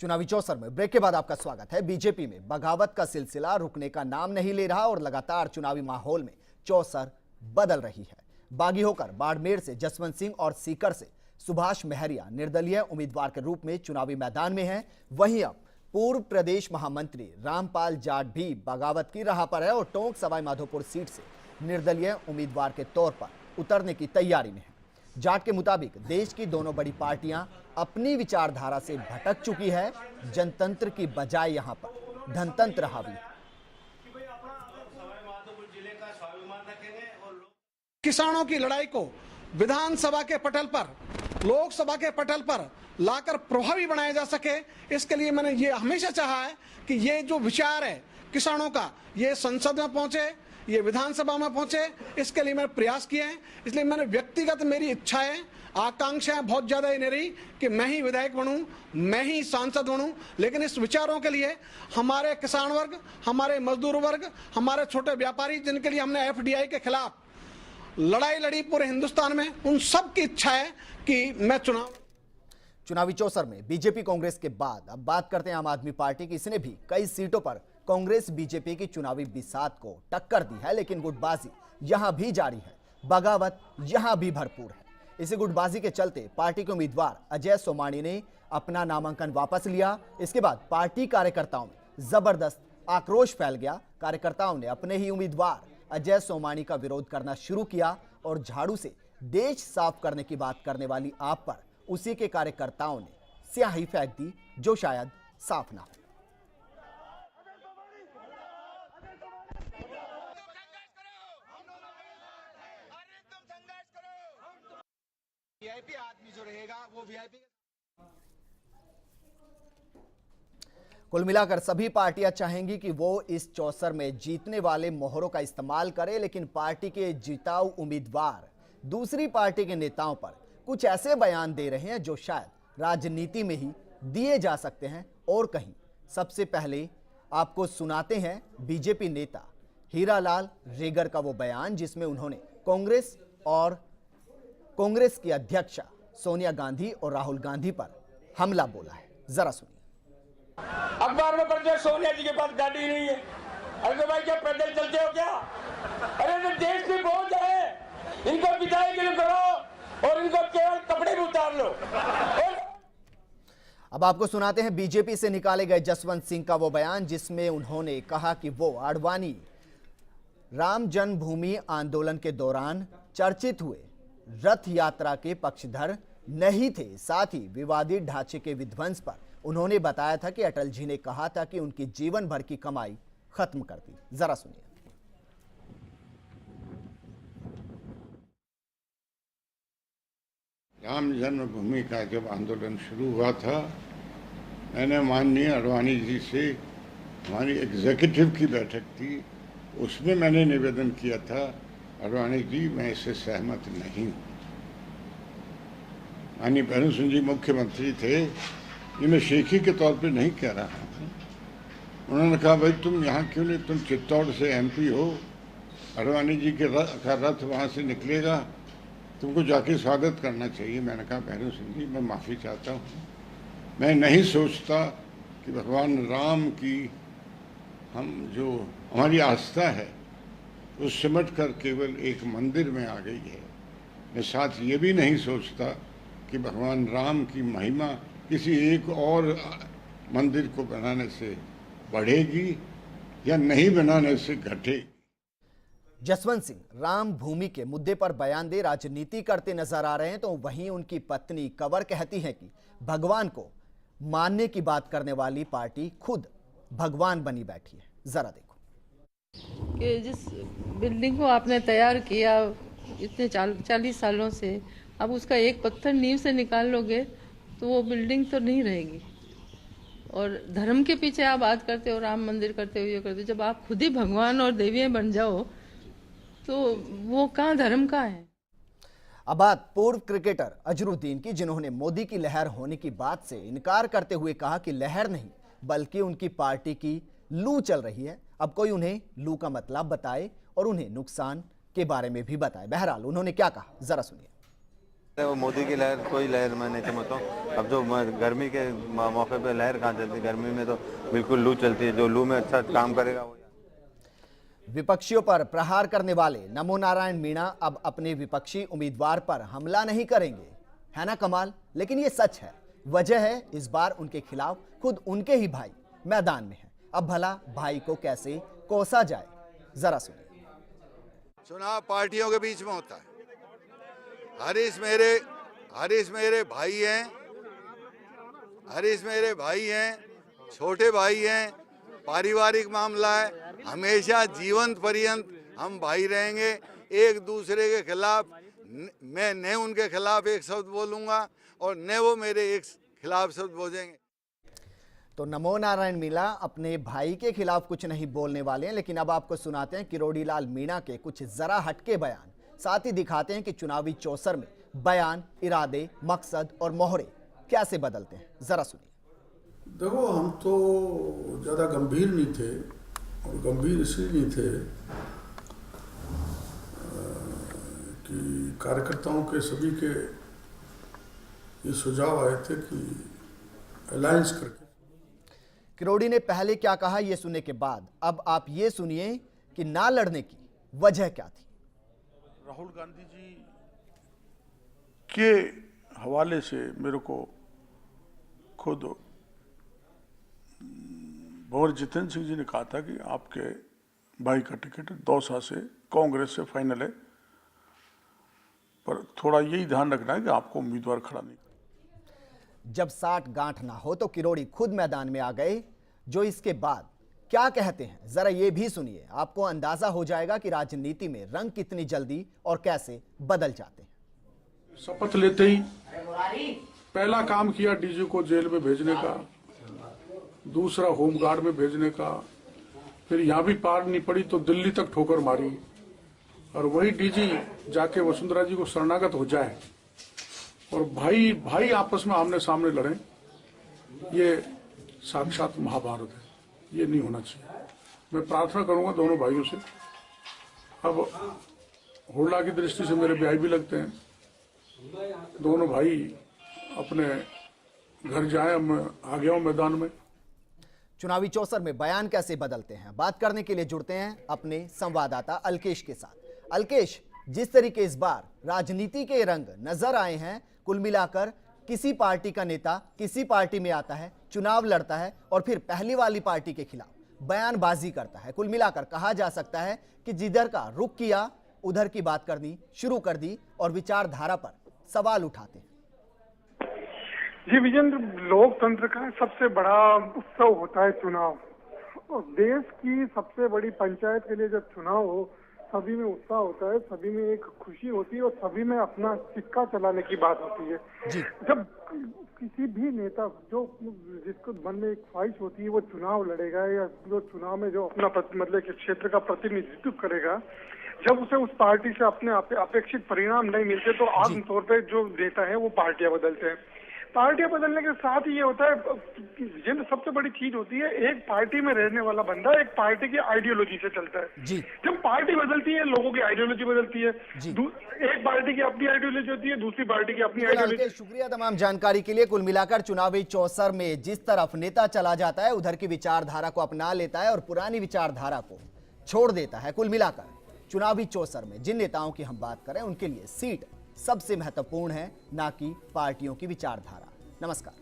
चुनावी चौसर में ब्रेक के बाद आपका स्वागत है। बीजेपी में बगावत का सिलसिला रुकने का नाम नहीं ले रहा और लगातार चुनावी माहौल में चौसर बदल रही है। बागी होकर बाड़मेर से जसवंत सिंह और सीकर से सुभाष महरिया निर्दलीय उम्मीदवार के रूप में चुनावी मैदान में हैं। वहीं अब पूर्व प्रदेश महामंत्री रामपाल जाट भी बगावत की राह पर है और टोंक सवाई माधोपुर सीट से निर्दलीय उम्मीदवार के तौर पर उतरने की तैयारी में है। जाट के मुताबिक देश की दोनों बड़ी पार्टियां अपनी विचारधारा से भटक चुकी है। जनतंत्र की बजाय यहां पर धनतंत्र हावी है। किसानों की लड़ाई को विधानसभा के पटल पर, लोकसभा के पटल पर लाकर प्रभावी बनाया जा सके, इसके लिए मैंने ये हमेशा चाहा है कि ये जो विचार है किसानों का, ये संसद में पहुंचे, ये विधानसभा में पहुंचे। इसके लिए मैंने प्रयास किए हैं। इसलिए मैंने व्यक्तिगत मेरी इच्छाएं, आकांक्षाएं बहुत ज्यादा ही नहीं रही कि मैं ही विधायक बनूं, मैं ही सांसद बनूं, लेकिन इस विचारों के लिए हमारे किसान वर्ग, हमारे मजदूर वर्ग, हमारे छोटे व्यापारी, जिनके लिए हमने एफडीआई के खिलाफ लड़ाई लड़ी पूरे हिंदुस्तान में, उन सब की इच्छा है कि मैं चुनावी चौसर में बीजेपी कांग्रेस के बाद अब बात करते हैं आम आदमी पार्टी की। इसने भी कई सीटों पर कांग्रेस बीजेपी की चुनावी बिसात को टक्कर दी है, लेकिन गुटबाजी यहां भी जारी है, बगावत यहां भी भरपूर है। इसी गुटबाजी के चलते पार्टी के उम्मीदवार अजय सोमानी ने अपना नामांकन वापस लिया। इसके बाद पार्टी कार्यकर्ताओं में जबरदस्त आक्रोश फैल गया। कार्यकर्ताओं ने अपने ही उम्मीदवार अजय सोमानी का विरोध करना शुरू किया और झाड़ू से देश साफ करने की बात करने वाली आप पर उसी के कार्यकर्ताओं ने स्याही फेंक दी, जो शायद साफ ना हो। वीआईपी आदमी जो रहेगा वो वीआईपी। कुल मिलाकर सभी पार्टियां चाहेंगी कि वो इस चौसर में जीतने वाले मोहरों का इस्तेमाल करें, लेकिन पार्टी के जिताऊ उम्मीदवार दूसरी पार्टी के नेताओं पर कुछ ऐसे बयान दे रहे हैं जो शायद राजनीति में ही दिए जा सकते हैं और कहीं। सबसे पहले आपको सुनाते हैं बीजेपी नेता हीरालाल रेगर का वो बयान, जिसमें उन्होंने कांग्रेस की अध्यक्षा सोनिया गांधी और राहुल गांधी पर हमला बोला है। जरा सुनिए। अखबार में पढ़ते सोनिया जी के पास गाड़ी नहीं है। अरे तो भाई क्या पैदल चलते हो क्या? अरे तो देश में पहुंच जाए, इनको विदाई के लिए करो और इनको केवल कपड़े में उतार लो। अब आपको सुनाते हैं बीजेपी से निकाले गए जसवंत सिंह का वो बयान, जिसमें उन्होंने कहा कि वो आडवाणी राम जन्मभूमि आंदोलन के दौरान चर्चित हुए रथ यात्रा के पक्षधर नहीं थे। साथ ही विवादित ढांचे के विध्वंस पर उन्होंने बताया था कि अटल जी ने कहा था कि उनकी जीवन भर की कमाई खत्म कर दी। जरा सुनिए। राम जन्मभूमि का जब आंदोलन शुरू हुआ था, मैंने माननीय आडवाणी जी से, हमारी एग्जीक्यूटिव की बैठक थी, उसमें मैंने निवेदन किया था, आडवाणी जी मैं इससे सहमत नहीं हूँ। माननीय भैरू सिंह जी मुख्यमंत्री थे, ये मैं शेखी के तौर पे नहीं कह रहा हूँ। उन्होंने कहा भाई तुम यहाँ क्यों नहीं, तुम चित्तौड़ से एमपी हो, आडवाणी जी के रथ वहाँ से निकलेगा, तुमको जाके स्वागत करना चाहिए। मैंने कहा भैरू सिंह जी मैं माफ़ी चाहता हूँ, मैं नहीं सोचता कि भगवान राम की हम जो हमारी आस्था है वो सिमट कर केवल एक मंदिर में आ गई है। मैं साथ ये भी नहीं सोचता कि भगवान राम की महिमा किसी एक और मंदिर को बनाने से बढ़ेगी या नहीं बनाने से घटेगी। जसवंत सिंह राम भूमि के मुद्दे पर बयान दे राजनीति करते नजर आ रहे हैं, तो वहीं उनकी पत्नी कंवर कहती हैं कि भगवान को मानने की बात करने वाली पार्टी खुद भगवान बनी बैठी है। जरा देखो कि जिस बिल्डिंग को आपने तैयार किया इतने 40 सालों से, अब उसका एक पत्थर नींव से निकाल लोगे तो वो बिल्डिंग तो नहीं रहेगी। और धर्म के पीछे आप बात करते हो, राम मंदिर करते हो, ये करते हो, जब आप खुद ही भगवान और देवियां बन जाओ तो वो कहाँ धर्म का है। अब बात पूर्व क्रिकेटर अजरुद्दीन की, जिन्होंने मोदी की लहर होने की बात से इनकार करते हुए कहा कि लहर नहीं बल्कि उनकी पार्टी की लू चल रही है। अब कोई उन्हें लू का मतलब बताए और उन्हें नुकसान के बारे में भी बताए। बहरहाल उन्होंने क्या कहा, जरा सुनिए। वो मोदी की लहर कोई लहर मैं नहीं समझता हूँ। अब जो गर्मी के मौके पे लहर कहाँ चलती है, गर्मी में तो बिल्कुल लू चलती है। जो लू में अच्छा काम करेगा वो। विपक्षियों पर प्रहार करने वाले नमो नारायण मीणा अब अपने विपक्षी उम्मीदवार पर हमला नहीं करेंगे, है ना कमाल। लेकिन ये सच है। वजह है इस बार उनके खिलाफ खुद उनके ही भाई मैदान में हैं। अब भला भाई को कैसे कोसा जाए, जरा सुनिए। चुनाव पार्टियों के बीच में होता है। हरीश मेरे भाई हैं, हरीश मेरे भाई हैं, छोटे भाई हैं, पारिवारिक मामला है। हमेशा जीवंत पर्यंत हम भाई रहेंगे। एक दूसरे के खिलाफ मैं न उनके खिलाफ एक शब्द बोलूंगा और न वो मेरे एक खिलाफ शब्द बोलेंगे। तो नमो नारायण मीणा अपने भाई के खिलाफ कुछ नहीं बोलने वाले हैं। लेकिन अब आपको सुनाते हैं किरोड़ी लाल मीणा के कुछ जरा हटके बयान, साथ ही दिखाते हैं कि चुनावी चौसर में बयान, इरादे, मकसद और मोहरे कैसे बदलते हैं। जरा सुनिए। देखो, हम तो ज़्यादा गंभीर नहीं थे, और गंभीर इसलिए नहीं थे कि कार्यकर्ताओं के सभी के ये सुझाव आए थे कि अलायंस करके। किरोड़ी ने पहले क्या कहा ये सुनने के बाद अब आप ये सुनिए कि ना लड़ने की वजह क्या थी। राहुल गांधी जी के हवाले से मेरे को खुद भंवर जितेंद्र सिंह जी ने कहा था कि आपके भाई का टिकट दौसा से कांग्रेस से फाइनल है, पर थोड़ा यही ध्यान रखना है कि आपको उम्मीदवार खड़ा नहीं। जब 60 गांठ ना हो तो किरोड़ी खुद मैदान में आ गए। जो इसके बाद क्या कहते हैं जरा ये भी सुनिए। आपको अंदाजा हो जाएगा कि राजनीति में रंग कितनी जल्दी और कैसे बदल जाते हैं। शपथ लेते ही पहला काम किया डीजी को जेल में भेजने का, दूसरा होमगार्ड में भेजने का, फिर यहाँ भी पार नहीं पड़ी तो दिल्ली तक ठोकर मारी, और वही डीजी जाके वसुंधरा जी को शरणागत हो जाए और भाई भाई आपस में आमने सामने लड़े, ये साक्षात महाभारत है। ये नहीं होना चाहिए। मैं प्रार्थना करूंगा दोनों भाइयों से। अब हुड्डा की दृष्टि से मेरे भाई भी लगते हैं, दोनों भाई अपने घर जाए। मैं आ गया हूं मैदान में। चुनावी चौसर में बयान कैसे बदलते हैं, बात करने के लिए जुड़ते हैं अपने संवाददाता अलकेश के साथ। अलकेश, जिस तरीके इस बार राजनीति के रंग नजर आए हैं, कुल मिलाकर किसी पार्टी का नेता किसी पार्टी में आता है, चुनाव लड़ता है और फिर पहली वाली पार्टी के खिलाफ बयानबाजी करता है। कुल मिलाकर कहा जा सकता है कि जिधर का रुख किया उधर की बात करनी शुरू कर दी और विचारधारा पर सवाल उठाते हैं। जी विजेंद्र, लोकतंत्र का सबसे बड़ा उत्सव होता है चुनाव, और देश की सबसे बड़ी पंचायत के लिए जब चुनाव हो सभी में उत्साह होता है, सभी में एक खुशी होती है और सभी में अपना सिक्का चलाने की बात होती है। जब किसी भी नेता जिसको मन में एक ख्वाहिश होती है वो चुनाव लड़ेगा या जो चुनाव में जो अपना मतलब कि क्षेत्र का प्रतिनिधित्व करेगा, जब उसे उस पार्टी से अपने अपेक्षित परिणाम नहीं मिलते तो आमतौर पे जो नेता है वो पार्टियां बदलते हैं। पार्टियां बदलने के साथ ही ये होता है, जिन सबसे बड़ी चीज होती है, एक पार्टी में रहने वाला बंदा एक पार्टी की आइडियोलॉजी से चलता है। जब पार्टी बदलती है लोगों की आइडियोलॉजी बदलती है। एक पार्टी की अपनी आइडियोलॉजी होती है, दूसरी पार्टी की अपनी आइडियोलॉजी। शुक्रिया तमाम जानकारी के लिए। कुल मिलाकर चुनावी चौसर में जिस तरफ नेता चला जाता है उधर की विचारधारा को अपना लेता है और पुरानी विचारधारा को छोड़ देता है। कुल मिलाकर चुनावी चौसर में जिन नेताओं की हम बात करें उनके लिए सीट सबसे महत्वपूर्ण है, ना कि पार्टियों की विचारधारा। नमस्कार।